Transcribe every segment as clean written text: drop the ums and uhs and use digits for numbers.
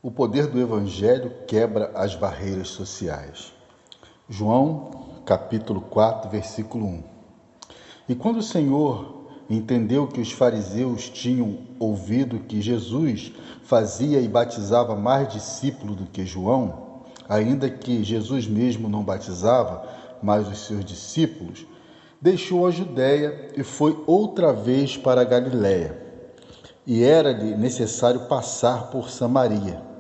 O poder do Evangelho quebra as barreiras sociais. João, capítulo 4, versículo 1. E quando o Senhor entendeu que os fariseus tinham ouvido que Jesus fazia e batizava mais discípulos do que João, ainda que Jesus mesmo não batizava, mas os seus discípulos, deixou a Judéia e foi outra vez para a Galiléia. E era-lhe necessário passar por Samaria.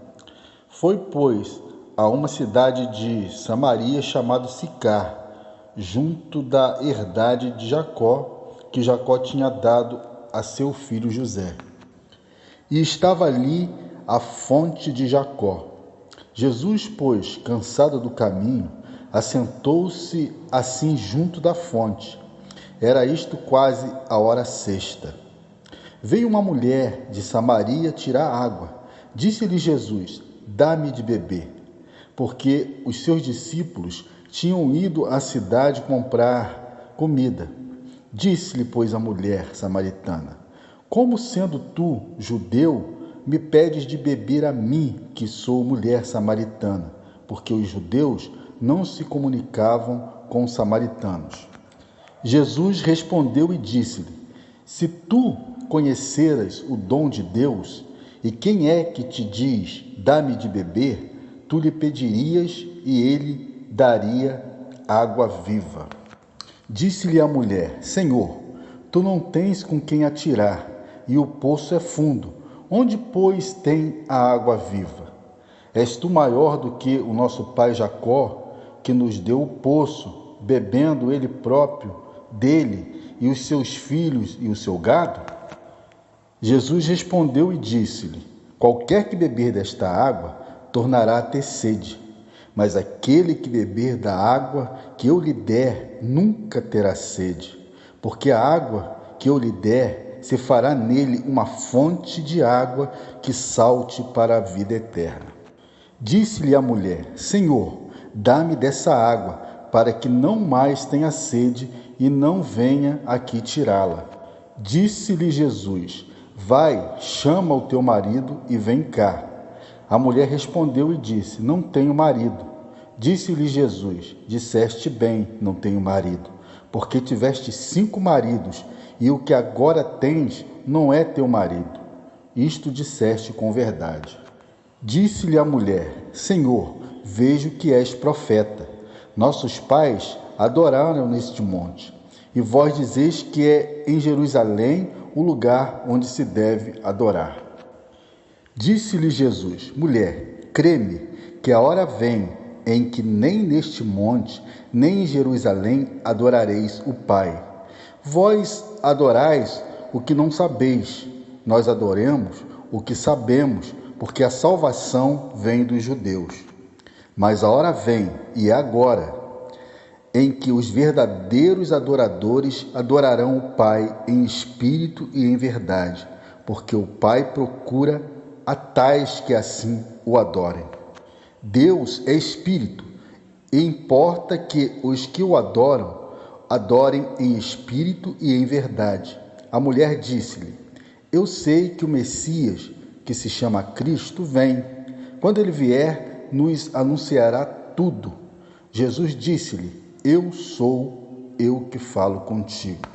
Foi, pois, a uma cidade de Samaria chamada Sicar, junto da herdade de Jacó, que Jacó tinha dado a seu filho José. E estava ali a fonte de Jacó. Jesus, pois, cansado do caminho, assentou-se assim junto da fonte. Era isto quase a hora sexta. Veio uma mulher de Samaria tirar água. Disse-lhe Jesus: dá-me de beber, porque os seus discípulos tinham ido à cidade comprar comida. Disse-lhe, pois, a mulher samaritana: como sendo tu, judeu, me pedes de beber a mim, que sou mulher samaritana? Porque os judeus não se comunicavam com os samaritanos. Jesus respondeu e disse-lhe: se tu conheceras o dom de Deus, e quem é que te diz, dá-me de beber, tu lhe pedirias e ele daria água viva. Disse-lhe a mulher: Senhor, tu não tens com quem atirar, e o poço é fundo. Onde, pois, tem a água viva? És tu maior do que o nosso pai Jacó, que nos deu o poço, bebendo ele próprio dele, e os seus filhos e o seu gado? Jesus respondeu e disse-lhe: qualquer que beber desta água tornará a ter sede, mas aquele que beber da água que eu lhe der nunca terá sede, porque a água que eu lhe der se fará nele uma fonte de água que salte para a vida eterna. Disse-lhe a mulher: Senhor, dá-me dessa água, para que não mais tenha sede e não venha aqui tirá-la. Disse-lhe Jesus: vai, chama o teu marido e vem cá. A mulher respondeu e disse: não tenho marido. Disse-lhe Jesus: disseste bem, não tenho marido, porque tiveste 5 maridos, e o que agora tens não é teu marido. Isto disseste com verdade. Disse-lhe a mulher: Senhor, vejo que és profeta. Nossos pais adoraram neste monte, e vós dizeis que é em Jerusalém o lugar onde se deve adorar. Disse-lhe Jesus: mulher, crê-me, que a hora vem em que nem neste monte, nem em Jerusalém adorareis o Pai. Vós adorais o que não sabeis, nós adoremos o que sabemos, porque a salvação vem dos judeus. Mas a hora vem, e é agora, em que os verdadeiros adoradores adorarão o Pai em espírito e em verdade, porque o Pai procura a tais que assim o adorem. Deus é espírito, e importa que os que o adoram, adorem em espírito e em verdade. A mulher disse-lhe: eu sei que o Messias, que se chama Cristo, vem. Quando ele vier, nos anunciará tudo. Jesus disse-lhe: eu sou eu que falo contigo.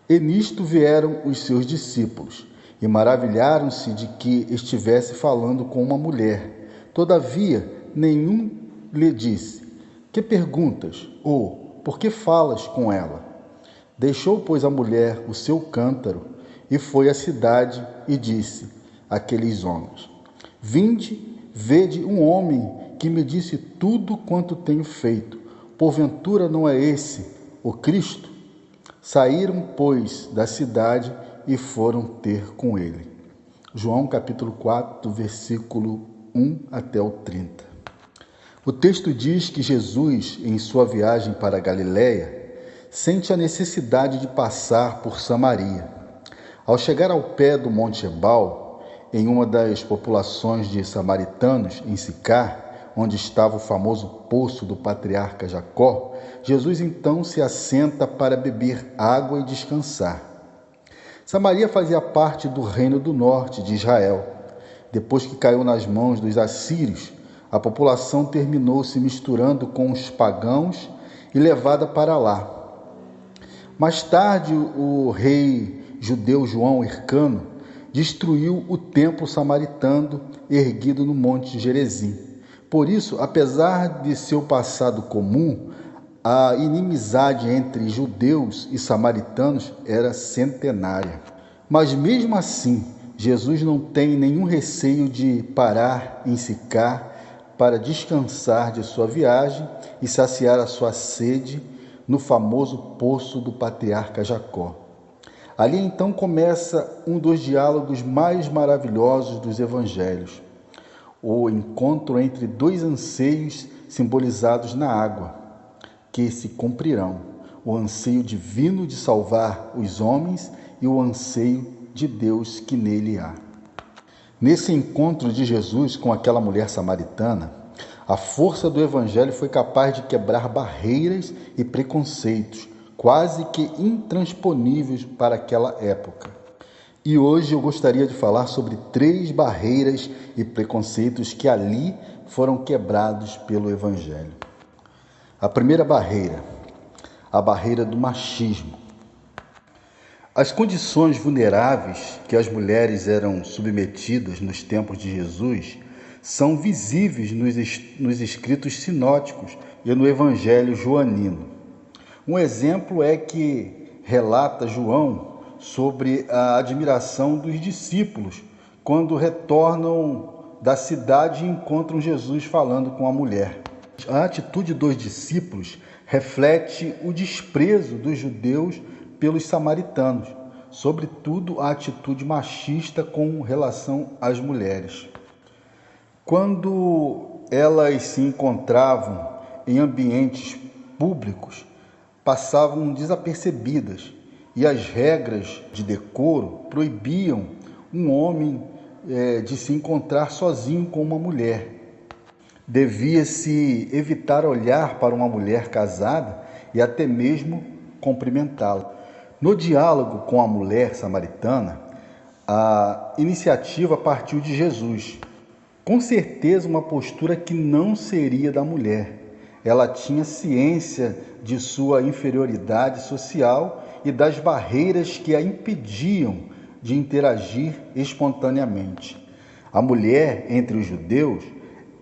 E nisto vieram os seus discípulos, e maravilharam-se de que estivesse falando com uma mulher. Todavia, nenhum lhe disse: que perguntas? Ou, por que falas com ela? Deixou, pois, a mulher o seu cântaro, e foi à cidade, e disse àqueles homens: vinde, vede um homem que me disse tudo quanto tenho feito. Porventura não é esse o Cristo? Saíram, pois, da cidade e foram ter com ele. João capítulo 4, versículo 1 até o 30. O texto diz que Jesus, em sua viagem para a Galiléia, sente a necessidade de passar por Samaria. Ao chegar ao pé do Monte Ebal, em uma das populações de samaritanos, em Sicar, onde estava o famoso poço do patriarca Jacó, Jesus então se assenta para beber água e descansar. Samaria fazia parte do reino do norte de Israel. Depois que caiu nas mãos dos assírios, a população terminou se misturando com os pagãos e levada para lá. Mais tarde, o rei judeu João Hircano destruiu o templo samaritano erguido no Monte Gerizim. Por isso, apesar de seu passado comum, a inimizade entre judeus e samaritanos era centenária. Mas mesmo assim, Jesus não tem nenhum receio de parar em Sicar para descansar de sua viagem e saciar a sua sede no famoso poço do patriarca Jacó. Ali então começa um dos diálogos mais maravilhosos dos evangelhos, o encontro entre dois anseios simbolizados na água, que se cumprirão, o anseio divino de salvar os homens e o anseio de Deus que nele há. Nesse encontro de Jesus com aquela mulher samaritana, a força do Evangelho foi capaz de quebrar barreiras e preconceitos, quase que intransponíveis para aquela época. E hoje eu gostaria de falar sobre 3 barreiras e preconceitos que ali foram quebrados pelo Evangelho. A primeira barreira, a barreira do machismo. As condições vulneráveis que as mulheres eram submetidas nos tempos de Jesus são visíveis nos escritos sinóticos e no Evangelho joanino. Um exemplo é que relata João sobre a admiração dos discípulos quando retornam da cidade e encontram Jesus falando com a mulher. A atitude dos discípulos reflete o desprezo dos judeus pelos samaritanos, sobretudo a atitude machista com relação às mulheres. Quando elas se encontravam em ambientes públicos, passavam desapercebidas e as regras de decoro proibiam um homem de se encontrar sozinho com uma mulher. Devia-se evitar olhar para uma mulher casada e até mesmo cumprimentá-la. No diálogo com a mulher samaritana, a iniciativa partiu de Jesus. Com certeza uma postura que não seria da mulher. Ela tinha ciência de sua inferioridade social e das barreiras que a impediam de interagir espontaneamente. A mulher, entre os judeus,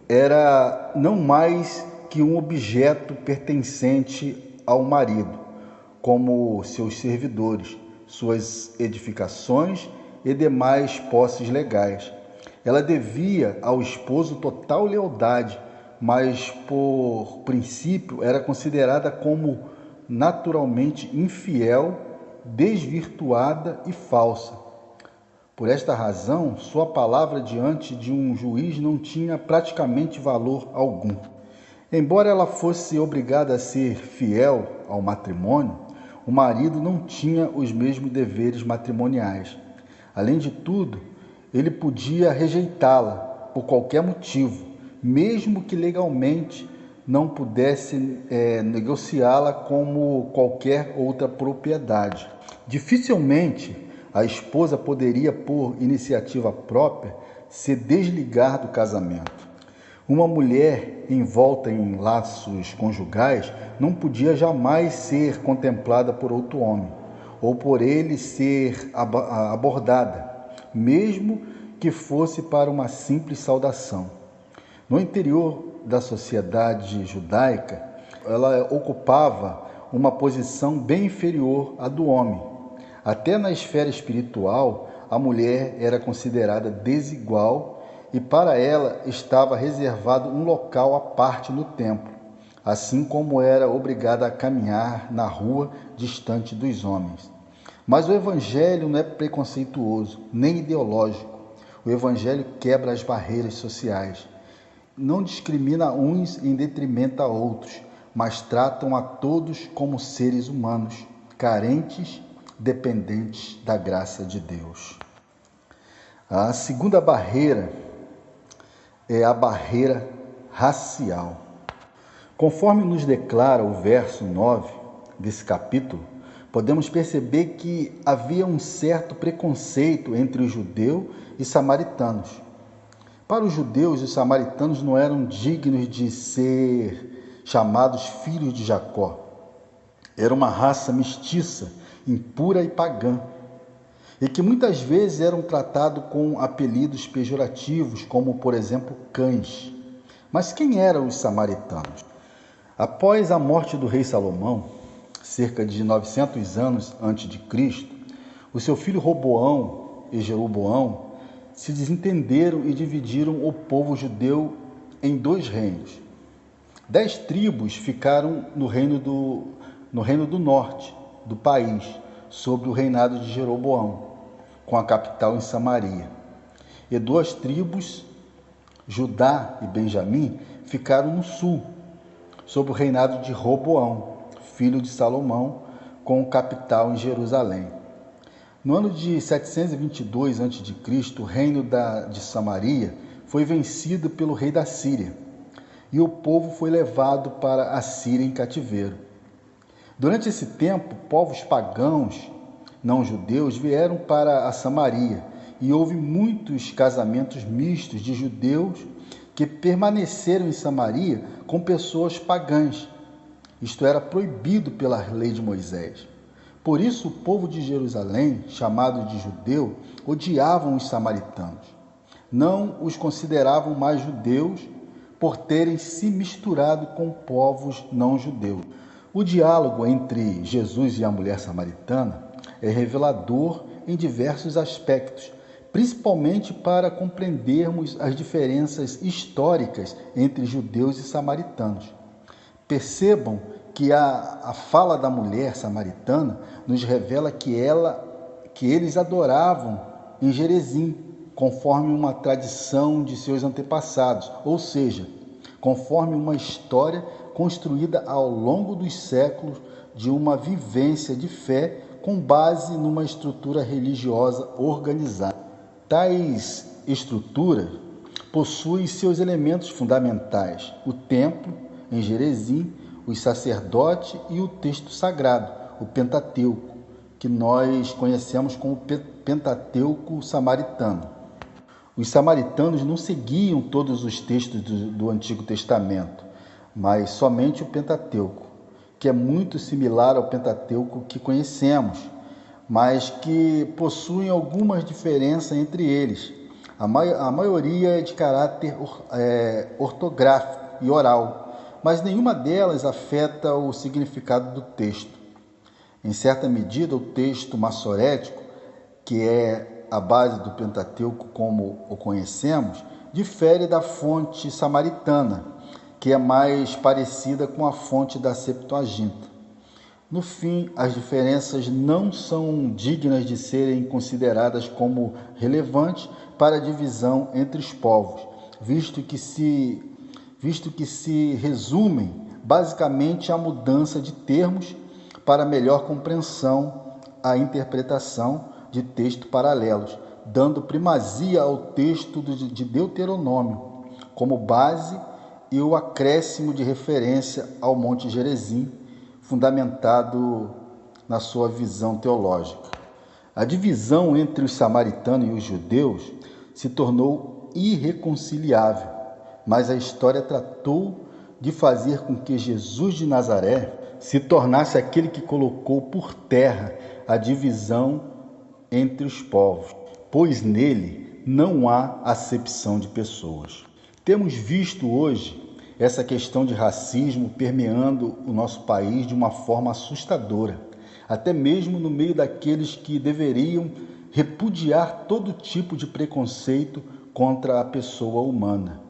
era não mais que um objeto pertencente ao marido, como seus servidores, suas edificações e demais posses legais. Ela devia ao esposo total lealdade, mas por princípio era considerada como naturalmente infiel, desvirtuada e falsa. Por esta razão, sua palavra diante de um juiz não tinha praticamente valor algum. Embora ela fosse obrigada a ser fiel ao matrimônio, o marido não tinha os mesmos deveres matrimoniais. Além de tudo, ele podia rejeitá-la por qualquer motivo, mesmo que legalmente não pudesse negociá-la como qualquer outra propriedade. Dificilmente a esposa poderia, por iniciativa própria, se desligar do casamento. Uma mulher envolta em laços conjugais não podia jamais ser contemplada por outro homem, ou por ele ser abordada, mesmo que fosse para uma simples saudação. No interior da sociedade judaica, ela ocupava uma posição bem inferior à do homem. Até na esfera espiritual, a mulher era considerada desigual e para ela estava reservado um local à parte no templo, assim como era obrigada a caminhar na rua distante dos homens. Mas o Evangelho não é preconceituoso, nem ideológico. O Evangelho quebra as barreiras sociais. Não discrimina uns em detrimento a outros, mas tratam a todos como seres humanos, carentes, dependentes da graça de Deus. A segunda barreira é a barreira racial. Conforme nos declara o verso 9 desse capítulo, podemos perceber que havia um certo preconceito entre os judeus e samaritanos. Para os judeus, os samaritanos não eram dignos de ser chamados filhos de Jacó. Era uma raça mestiça, impura e pagã, e que muitas vezes eram tratados com apelidos pejorativos, como, por exemplo, cães. Mas quem eram os samaritanos? Após a morte do rei Salomão, cerca de 900 anos antes de Cristo, o seu filho Roboão e Jeroboão se desentenderam e dividiram o povo judeu em 2 reinos. 10 tribos ficaram no reino do norte do país, sob o reinado de Jeroboão, com a capital em Samaria. E 2 tribos, Judá e Benjamim, ficaram no sul, sob o reinado de Roboão, filho de Salomão, com capital em Jerusalém. No ano de 722 a.C., o reino de Samaria foi vencido pelo rei da Síria, e o povo foi levado para a Síria em cativeiro. Durante esse tempo, povos pagãos, não judeus, vieram para a Samaria, e houve muitos casamentos mistos de judeus que permaneceram em Samaria com pessoas pagãs. Isto era proibido pela lei de Moisés. Por isso, o povo de Jerusalém, chamado de judeu, odiavam os samaritanos. Não os consideravam mais judeus por terem se misturado com povos não judeus. O diálogo entre Jesus e a mulher samaritana é revelador em diversos aspectos, principalmente para compreendermos as diferenças históricas entre judeus e samaritanos. Percebam que a fala da mulher samaritana nos revela que eles adoravam em Gerezim, conforme uma tradição de seus antepassados, ou seja, conforme uma história construída ao longo dos séculos de uma vivência de fé com base numa estrutura religiosa organizada. Tais estruturas possuem seus elementos fundamentais: o templo, em Gerezim, os sacerdotes e o texto sagrado, o Pentateuco, que nós conhecemos como Pentateuco samaritano. Os samaritanos não seguiam todos os textos do Antigo Testamento, mas somente o Pentateuco, que é muito similar ao Pentateuco que conhecemos, mas que possuem algumas diferenças entre eles. A maioria é de caráter ortográfico e oral, mas nenhuma delas afeta o significado do texto. Em certa medida, o texto massorético, que é a base do Pentateuco como o conhecemos, difere da fonte samaritana, que é mais parecida com a fonte da Septuaginta. No fim, as diferenças não são dignas de serem consideradas como relevantes para a divisão entre os povos, visto que se resumem basicamente à mudança de termos para melhor compreensão à interpretação de textos paralelos, dando primazia ao texto de Deuteronômio como base e o acréscimo de referência ao Monte Gerizim, fundamentado na sua visão teológica. A divisão entre os samaritanos e os judeus se tornou irreconciliável, mas a história tratou de fazer com que Jesus de Nazaré se tornasse aquele que colocou por terra a divisão entre os povos, pois nele não há acepção de pessoas. Temos visto hoje essa questão de racismo permeando o nosso país de uma forma assustadora, até mesmo no meio daqueles que deveriam repudiar todo tipo de preconceito contra a pessoa humana,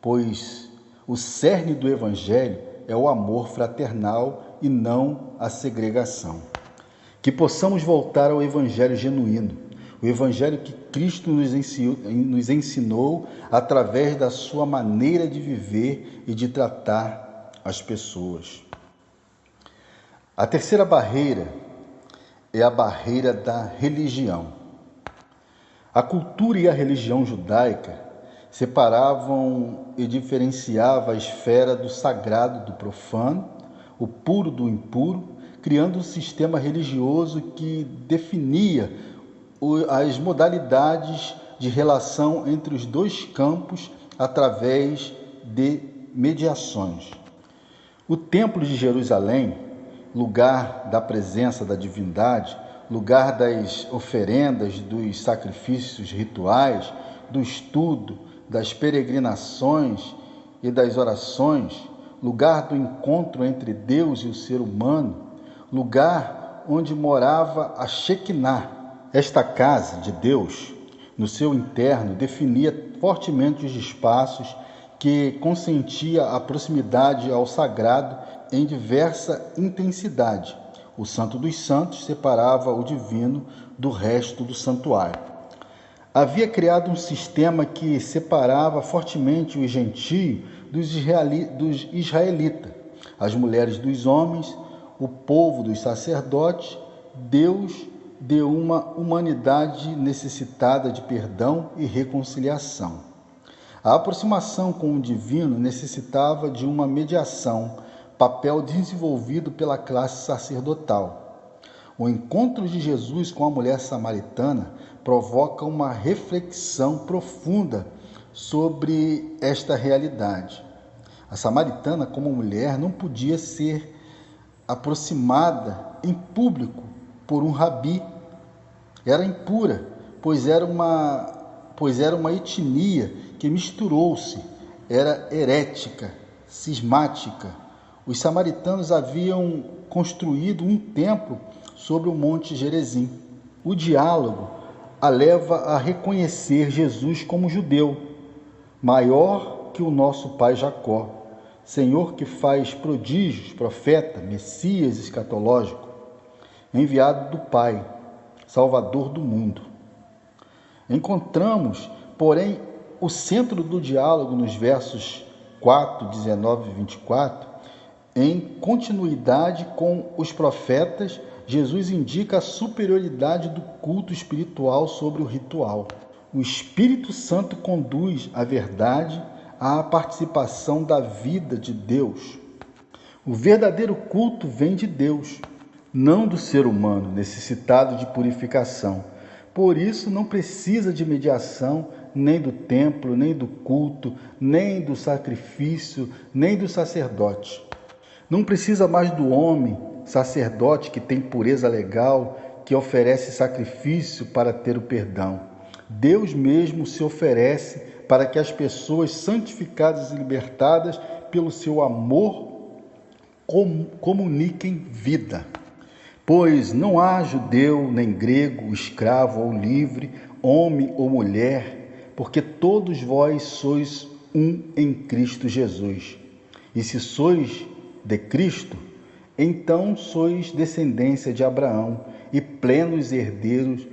pois o cerne do Evangelho é o amor fraternal e não a segregação. Que possamos voltar ao Evangelho genuíno, o Evangelho que Cristo nos ensinou através da sua maneira de viver e de tratar as pessoas. A terceira barreira é a barreira da religião. A cultura e a religião judaica separavam e diferenciavam a esfera do sagrado do profano, o puro do impuro, criando um sistema religioso que definia as modalidades de relação entre os dois campos através de mediações. O Templo de Jerusalém, lugar da presença da divindade, lugar das oferendas, dos sacrifícios rituais, do estudo, das peregrinações e das orações, lugar do encontro entre Deus e o ser humano, lugar onde morava a Shekinah. Esta casa de Deus, no seu interno, definia fortemente os espaços que consentia a proximidade ao sagrado em diversa intensidade. O Santo dos Santos separava o divino do resto do santuário. Havia criado um sistema que separava fortemente o gentio dos israelitas, as mulheres dos homens, o povo dos sacerdotes. Deus de uma humanidade necessitada de perdão e reconciliação. A aproximação com o divino necessitava de uma mediação, papel desenvolvido pela classe sacerdotal. O encontro de Jesus com a mulher samaritana provoca uma reflexão profunda sobre esta realidade. A samaritana, como mulher, não podia ser aproximada em público por um rabi. Era impura, pois era uma etnia que misturou-se, era herética, cismática. Os samaritanos haviam construído um templo sobre o Monte Gerizim. O diálogo a leva a reconhecer Jesus como judeu, maior que o nosso pai Jacó, Senhor que faz prodígios, profeta, Messias escatológico, enviado do Pai, Salvador do mundo. Encontramos, porém, o centro do diálogo nos versos 4, 19 e 24. Em continuidade com os profetas, Jesus indica a superioridade do culto espiritual sobre o ritual. O Espírito Santo conduz a verdade à participação da vida de Deus. O verdadeiro culto vem de Deus, não do ser humano necessitado de purificação. Por isso não precisa de mediação nem do templo, nem do culto, nem do sacrifício, nem do sacerdote. Não precisa mais do homem, sacerdote que tem pureza legal, que oferece sacrifício para ter o perdão. Deus mesmo se oferece para que as pessoas santificadas e libertadas pelo seu amor comuniquem vida. Pois não há judeu nem grego, escravo ou livre, homem ou mulher, porque todos vós sois um em Cristo Jesus. E se sois de Cristo, então sois descendência de Abraão e plenos herdeiros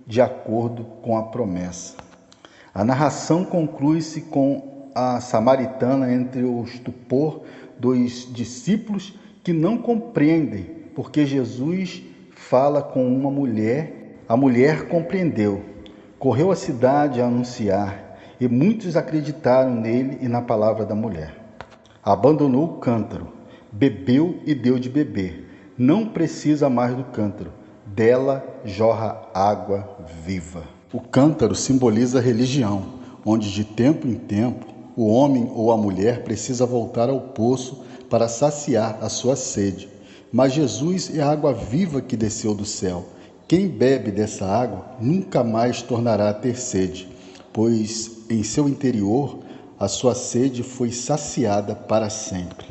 de acordo com a promessa. A narração conclui-se com a samaritana entre o estupor dos discípulos que não compreendem, porque Jesus fala com uma mulher. A mulher compreendeu, correu à cidade a anunciar, e muitos acreditaram nele e na palavra da mulher. Abandonou o cântaro, bebeu e deu de beber. Não precisa mais do cântaro, dela jorra água viva. O cântaro simboliza a religião, onde de tempo em tempo o homem ou a mulher precisa voltar ao poço para saciar a sua sede. Mas Jesus é a água viva que desceu do céu. Quem bebe dessa água nunca mais tornará a ter sede, pois em seu interior a sua sede foi saciada para sempre.